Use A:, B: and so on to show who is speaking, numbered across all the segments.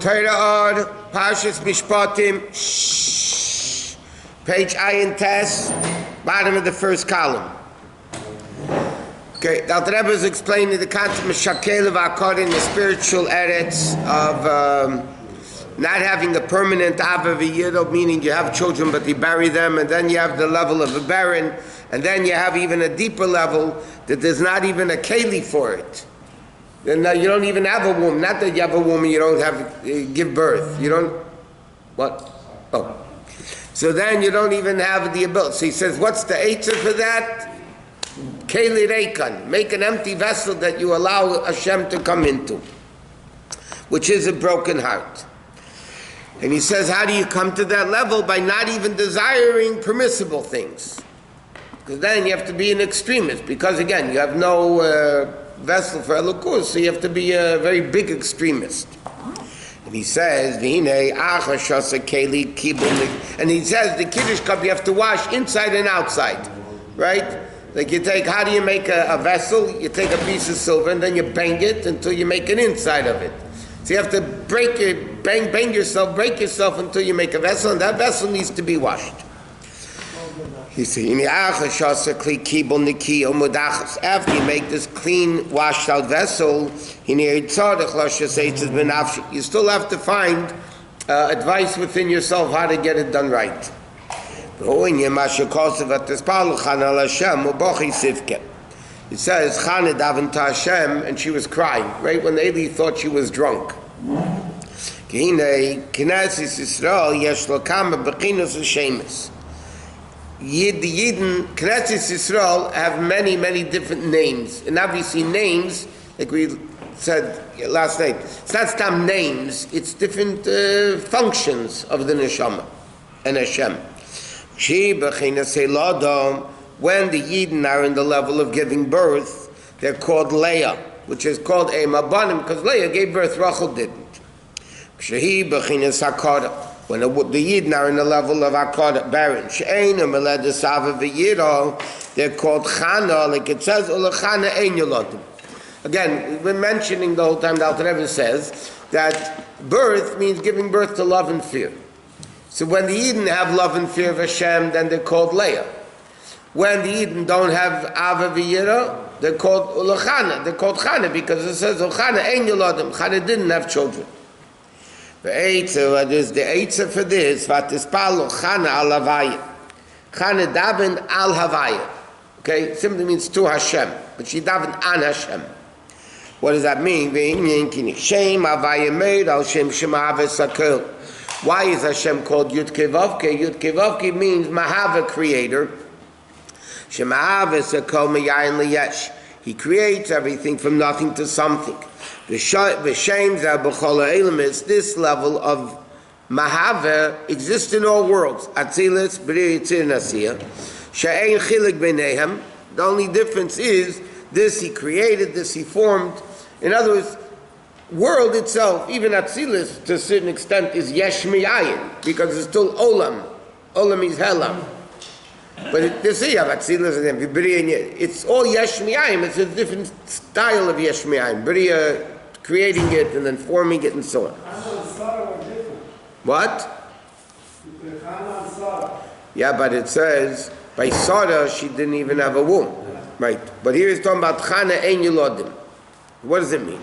A: Torah or Parshas Mishpatim, page Ayin Tes, bottom of the first column. Okay, the Rebbe is explaining the concept of shakel v'akod in the spiritual eretz of not having a permanent ava v'yido, meaning you have children but you bury them, and then you have the level of a baron, and then you have even a deeper level that there's not even a keli for it. Then you don't even have a woman. Not that you have a woman, you don't have give birth. You don't. What? Oh. So then you don't even have the ability. So he says, what's the answer for that? Keli reikan. Make an empty vessel that you allow Hashem to come into, which is a broken heart. And he says, how do you come to that level? By not even desiring permissible things. Because then you have to be an extremist. Because again, you have no vessel for elokus, so you have to be a very big extremist. And he says, and he says the Kiddush cup you have to wash inside and outside. Right? Like you take, how do you make a vessel? You take a piece of silver and then you bang it until you make an inside of it. So you have to break it, break yourself until you make a vessel, and that vessel needs to be washed. He said, after you make this clean, washed out vessel, you still have to find advice within yourself how to get it done right. It says, Chana davened to Hashem, and she was crying, right when Eli thought she was drunk. The Yidden, Knesset Yisrael, have many different names. And obviously names, like we said last night, it's not stam names, it's different functions of the Neshama and Hashem. When the Yidden are in the level of giving birth, they're called Leah, which is called Mabanim, because Leah gave birth, Rachel didn't. When the Yidden are in the level of Akkad, barren, they're called Chana, like it says, Ulachana Ein Yolodim. Again, we're mentioning the whole time, the Alter Rebbe says that birth means giving birth to love and fear. So when the Yidden have love and fear of Hashem, then they're called Leah. When the Yidden don't have Ava v'Yira, they're called Ulachana. They're called Chana because it says Ulachana Ein Yolodim. Chana didn't have children. What is the Eitzah for this? Vatispalu Chana al Havaya. Chana davened al Havaya. Okay, simply means to Hashem, but she davened an Hashem. What does that mean? Why is Hashem called Yud Kevavke? Yud Kevavke means Mahava, creator. He creates everything from nothing to something. This level of Mahava exists in all worlds. Atzilis, B'ri, Yitzir, Nasiya. She'ein chilik b'neihem. The only difference is this he created, this he formed. In other words, world itself, even Atzilis to a certain extent, is Yesh Mi'ayin, because it's still Olam. Olam is Helam. But this is Atzilis and it's all Yesh Mi'ayin. It's a different style of Yesh Mi'ayin. B'ri, creating it and then forming it and so on. What? Yeah, but it says by Sarah she didn't even have a womb, right? But here it's talking about Chana Ein Yolodim. What does it mean?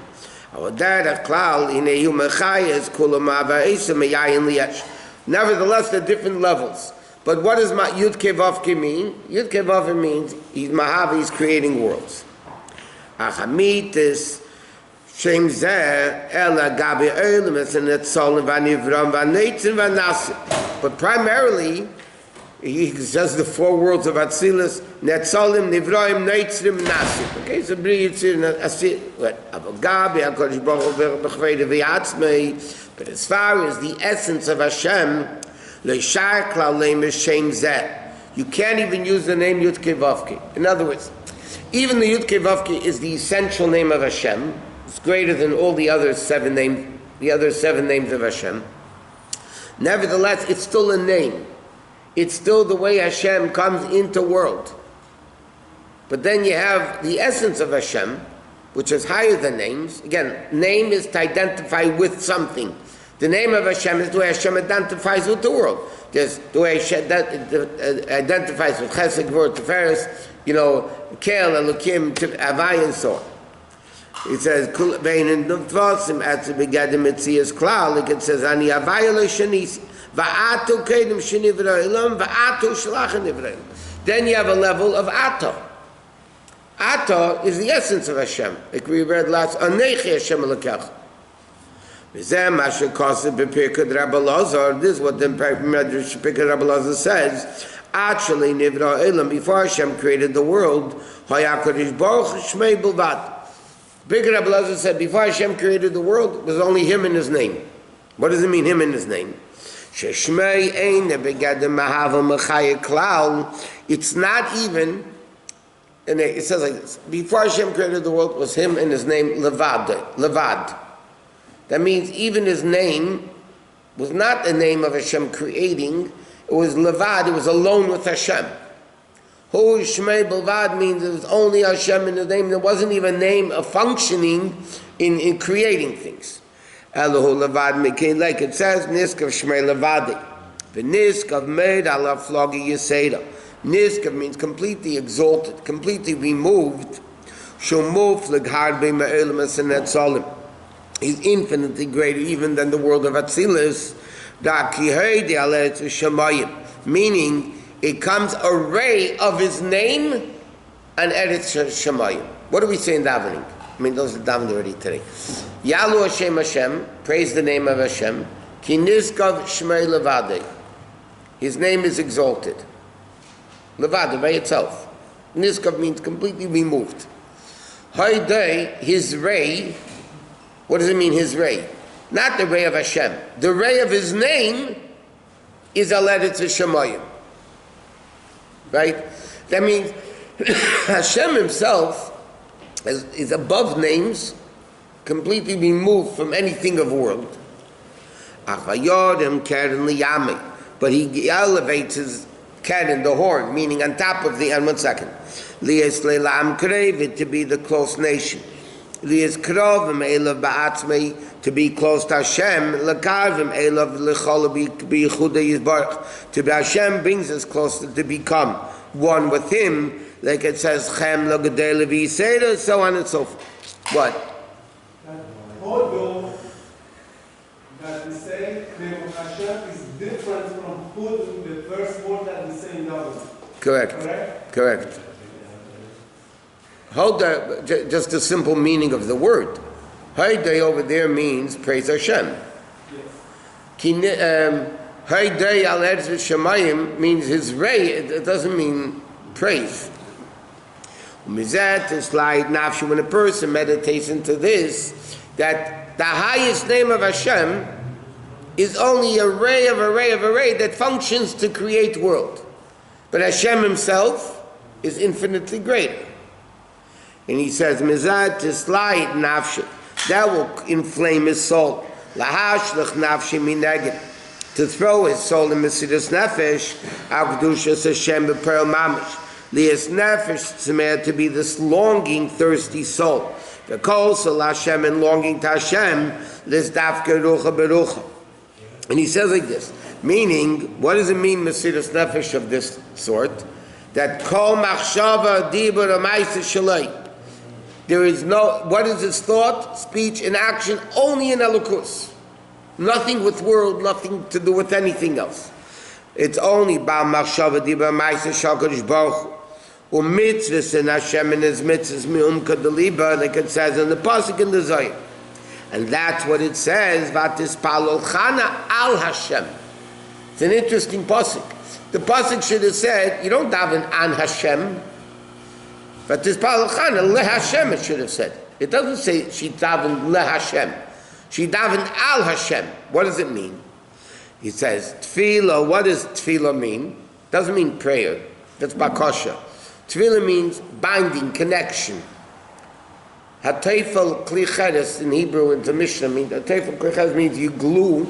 A: Nevertheless, there are different levels. But what does Yud Kevavke mean? Yud Kevavke means he's Mahava, he's creating worlds. Achamitis. But primarily, he says the four worlds of Atzilus, Netzalim, Nivraim, Neitzrim, Nasim. Okay, so but as far as the essence of Hashem, you can't even use the name Yud Kevavke. In other words, even the Yud Kevavke is the essential name of Hashem. It's greater than all the other seven names of Hashem. Nevertheless, it's still a name. It's still the way Hashem comes into world. But then you have the essence of Hashem, which is higher than names. Again, name is to identify with something. The name of Hashem is the way Hashem identifies with the world. There's the way Hashem identifies with Chesed, Gvur, Tiferes, Kel, Elokim, Avai, and so on. It says, Vein in Duvtvosim, at the beginning Mitzias Klal, like it says, Ani Avai Lo Shanisi, Va'ato Kedim Shini V'Ra'ilam, Va'ato Shalachan V'Ra'ilam. Then you have a level of Ato. Ato is the essence of Hashem. Like we read last, Anechi Hashem Elokech. This is what the Pirkei Rabbi Lazar says. Actually, Nivra Elam, before Hashem created the world, Pirkei Rabbi Lazar said, before Hashem created the world, it was only Him and His name. What does it mean, Him and His name? It's not even, and it says like this, before Hashem created the world, it was Him and His name, Levad. That means even His name was not the name of Hashem creating, it was Levad, it was alone with Hashem. Hu Shmei Belvad means it was only Hashem in His name, there wasn't even a name of functioning in creating things. Elohu Levad Mekin, like it says, Niskav Shmei Levadi. The Niskav made Allah Flogi Yeseda. Niskav means completely exalted, completely removed. Shumuf Leghard B'Ma'elim Asenet Solim. He's infinitely greater even than the world of Atzilus. Meaning, it comes a ray of His name and Eretz Shemayim. What do we say in davening? I mean, those are davened already today. Yalu Hashem Hashem, praise the name of Hashem. Ki nizkav shmei levadei. His name is exalted. Levadei, by itself. Nizkav means completely removed. Haidei, His ray. What does it mean, His ray? Not the ray of Hashem. The ray of His name is Eretz Shemayim. Right? That means Hashem Himself is above names, completely removed from anything of world. But He elevates His keren, the horn, meaning on top of the, and 1 second, to be the close nation. To be close to Hashem, to be Hashem brings us closer to become one with Him, like it says, so on and so forth. What?
B: Although that we say name of Hashem is different from Hud in the first word that we say in David.
A: Correct. Hoda, just the simple meaning of the word. Haydei over there means praise Hashem. Haydei al Eretz Shemayim means His ray, it doesn't mean praise. Mizet is like nafshu, when a person meditates into this, that the highest name of Hashem is only a ray that functions to create world. But Hashem Himself is infinitely greater. And he says, Mizat is light nafshu, that will inflame his soul. Lahashlach nafshi mineged, to throw his soul in Mesidas Nefesh, Avdushas Hashem b'perel mamish. Lias nefesh tzemeh, to be this longing, thirsty soul. The kol sol Hashem, and longing to Hashem, lis dafke rucha berucha. And he says like this, meaning, what does it mean, Mesidas Nefesh of this sort? That kol machshava dibur amaisa shalai. There is no, what is his thought, speech, and action? Only in Elokus. Nothing with world, nothing to do with anything else. It's only Ba'al Machshava Dibur Ma'aseh Shel Kadosh Baruch Hu. U'mitzvahs and Hashem and His mitzvahs mi'umka deliba, like it says in the pasuk in the Zohar. And that's what it says, V'tispalol Chana al Hashem. It's an interesting pasuk. The pasuk should have said, you don't daven an Hashem, V'tispalol Chana le Hashem, it should have said. It doesn't say she davened le Hashem. She davened al Hashem. What does it mean? He says, tefillah, what does tefillah mean? Doesn't mean prayer. That's bakasha. Tefillah means binding, connection. Hatefel klicheres in Hebrew, in the Mishnah, means hatefel klicheres means you glue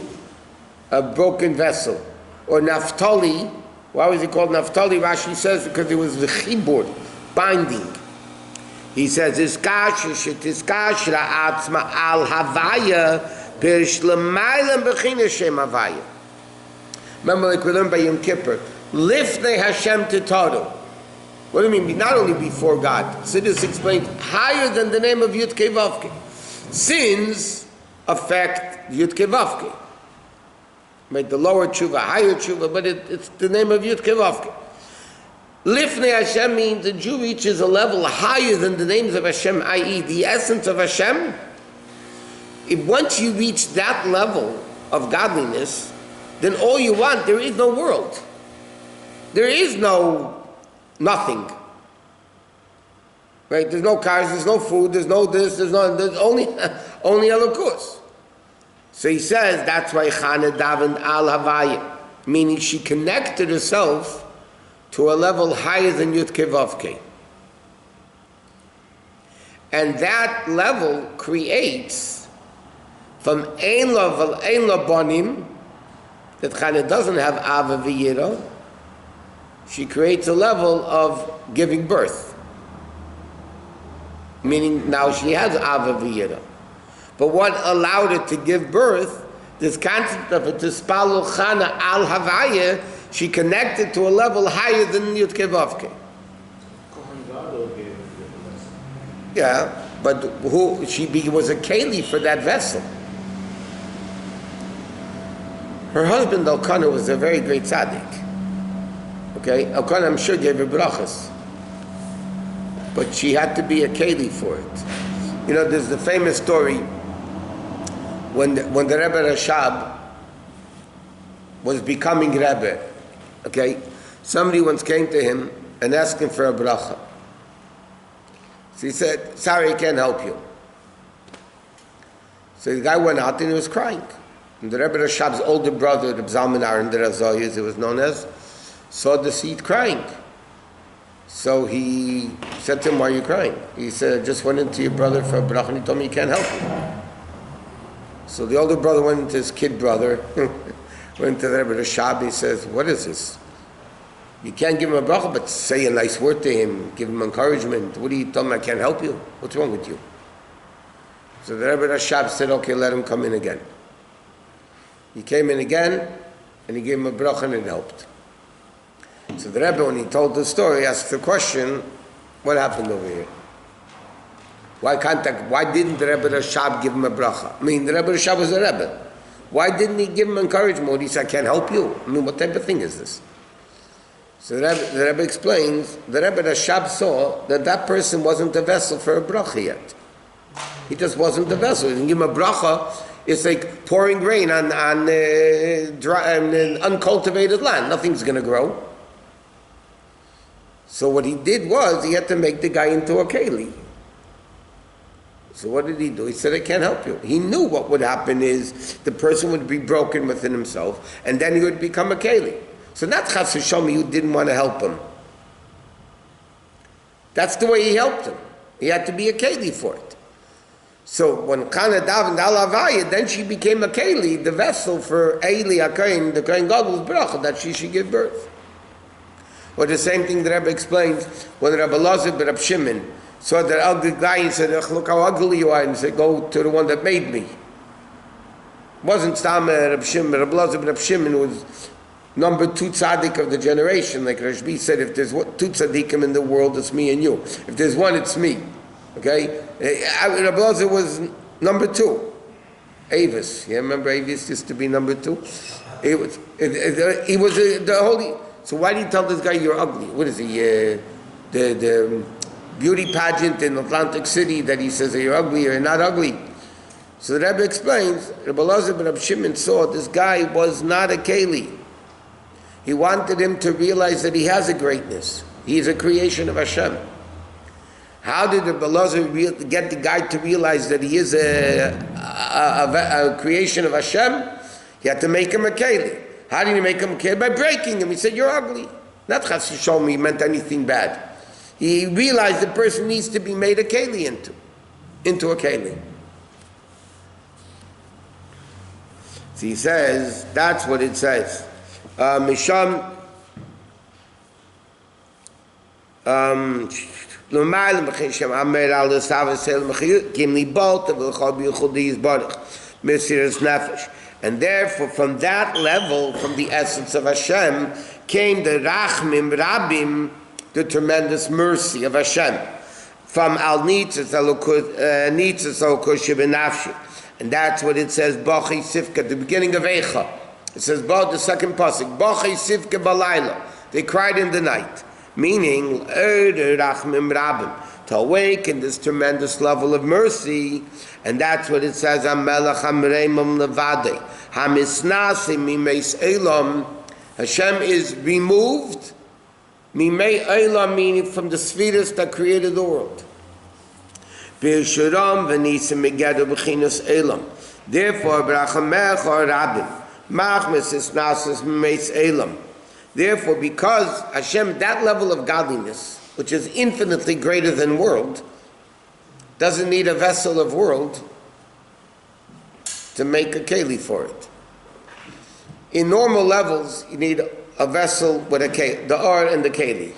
A: a broken vessel. Or naftali, why was he called naftali? Rashi says because it was the chibur, binding. He says, Iskashra atzma al havaya Pirish l'maylam b'china Shem Havaya. Remember, like we learned by Yom Kippur, Lifnei Hashem Titaru. What do you mean? Not only before God. Siddur explains higher than the name of Yud Kei Vav Kei. Sins affect Yud Kei Vav Kei. Right, the lower tshuva, higher tshuva, but it's the name of Yud Kei Vav Kei. Lifnei Hashem means the Jew reaches a level higher than the names of Hashem, i.e., the essence of Hashem. If once you reach that level of godliness, then all you want, there is no world. There is no nothing. Right? There's no cars, there's no food, there's no this, there's only Elokus. So he says that's why Chana davened al Havaya, meaning she connected herself to a level higher than Yud Kei Vav Kei. And that level creates from Ein La Bonim, that Chana doesn't have Ava V'Yira, she creates a level of giving birth. Meaning now she has Ava V'Yira. But what allowed her to give birth, this concept of a Tispalu Chana al Havaya, she connected to a level higher than Yud Kei Vav Kei. Yeah, but she was a keli for that vessel. Her husband Elkanah was a very great tzaddik. Okay, Elkanah I'm sure gave her brachas, but she had to be a keli for it. You know, there's the famous story when the Rebbe Rashab was becoming Rebbe. Okay, somebody once came to him and asked him for a bracha. So he said, "Sorry, I can't help you." So the guy went out and he was crying. And the Rebbe Rashab's older brother, the Zalman Aaron, the Razayas, it was known as, saw the seed crying. So he said to him, "Why are you crying?" He said, "I just went into your brother for a bracha and he told me he can't help you." So the older brother went into his kid brother, went to the Rebbe Rashab, he says, "What is this? You can't give him a bracha, but say a nice word to him, give him encouragement. What do you tell him? I can't help you? What's wrong with you?" So the Rebbe Rashab said, "Okay, let him come in again." He came in again, and he gave him a bracha and it helped. So the Rebbe, when he told the story, asked the question, what happened over here? Why didn't the Rebbe Rashab give him a bracha? I mean, the Rebbe Rashab was the Rebbe. Why didn't he give him encouragement? He said, "I can't help you." I mean, what type of thing is this? So the Rebbe explains, the Rebbe Rashab saw that person wasn't a vessel for a bracha yet. He just wasn't the vessel. He didn't give him a bracha. It's like pouring rain on uncultivated land. Nothing's going to grow. So what he did was, he had to make the guy into a keli. So what did he do? He said, "I can't help you." He knew what would happen is, the person would be broken within himself, and then he would become a keli. So not Chas v'Shalom, you didn't want to help him. That's the way he helped him. He had to be a keli for it. So when Chana davened al Havaya, then she became a keli, the vessel for Eli HaKohen, the Kohen Gadol's bracha, that she should give birth. Or the same thing the Rebbe explains when Rabbi Lazar ben Rab Shimon saw that ugly guy and said, "Look how ugly you are," and he said, "Go to the one that made me." It wasn't Stam Rab Shimon, Rabbi Lazar ben Rab Shimon was number 2 tzaddik of the generation. Like Rabbi said, if there's 2 tzaddikim in the world, it's me and you. If there's one, it's me. Okay? Rabbi Lazar was number 2. Avis. You remember Avis used to be number 2? He was the holy. So why do you tell this guy you're ugly? What is he? The beauty pageant in Atlantic City that he says that you're ugly or not ugly. So the Rebbe explains, Rabbi Lazar ben Rab Shimon saw this guy was not a keli. He wanted him to realize that he has a greatness. He is a creation of Hashem. How did Rabbi Lazar get the guy to realize that he is a creation of Hashem? He had to make him a keli. How did he make him a keli? By breaking him. He said, "You're ugly." Not Chas v'Shalom he meant anything bad. He realized the person needs to be made a keli into a keli. So he says, that's what it says. Misham Mesiras Nefesh. And therefore, from that level, from the essence of Hashem, came the Rachmim Rabim, the tremendous mercy of Hashem. From Al Nitzes Al Nafshi. And that's what it says, Bachei Sivka, at the beginning of Eicha. It says, the second pasuk, Bachei Sivka Balayla. They cried in the night. Meaning, Rachmim Rabim, to awaken this tremendous level of mercy. And that's what it says, Amelach Amreimam Levade. Hamisnasi Mimeis Elam. Hashem is removed. Mimei Elam, meaning from the spheres that created the world. Therefore, therefore, because Hashem, that level of godliness, which is infinitely greater than world, doesn't need a vessel of world to make a keli for it. In normal levels, you need a vessel with a keli, the or and the keli.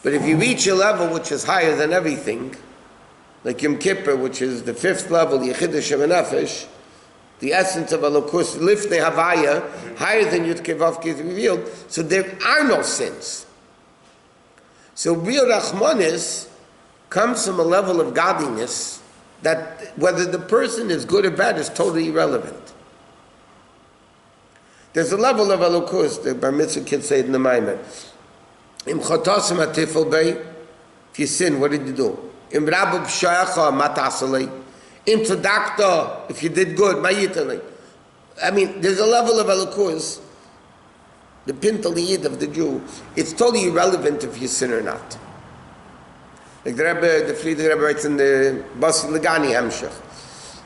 A: But if you reach a level which is higher than everything, like Yom Kippur, which is the fifth level, Yechidah Shem Nefesh, the essence of Elokus, Lifnei Havaya, higher than Yud Kei Vav Kei is revealed, so there are no sins. So real Rachmanis comes from a level of godliness that whether the person is good or bad is totally irrelevant. There's a level of Elokus, the Bar Mitzvah kids say it in the Maimer. Im Chotosim HaTifel Bey, if you sin, what did you do? Im Rabbi B'Shayacha Matasalei. Im Tzedakta, if you did good, Mayitalei. I mean, there's a level of Elokus, the Pintal Yid of the Jew, it's totally irrelevant if you sin or not. Like the Friedrich Rebbe writes in the Basi Legani Hemshech.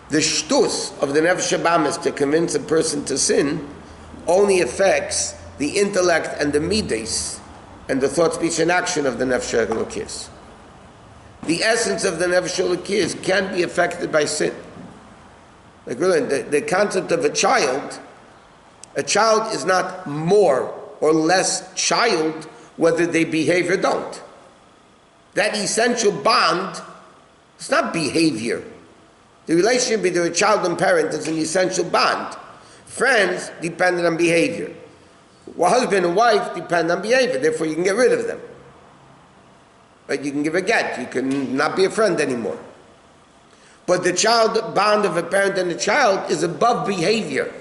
A: The shtus of the Nefesh Habamis to convince a person to sin only affects the intellect and the midas and the thought, speech, and action of the Nefesh Elokis. The essence of the Nefesh Elokis can't be affected by sin. Like really, the concept of a child is not more or less child whether they behave or don't. That essential bond is not behavior. The relationship between a child and parent is an essential bond. Friends depend on behavior. Well, husband and wife depend on behavior, therefore you can get rid of them. But you can give a get, you can not be a friend anymore. But the child bond of a parent and a child is above behavior.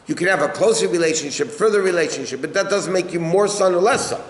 A: You can have a closer relationship, further relationship, but that doesn't make you more son or less son.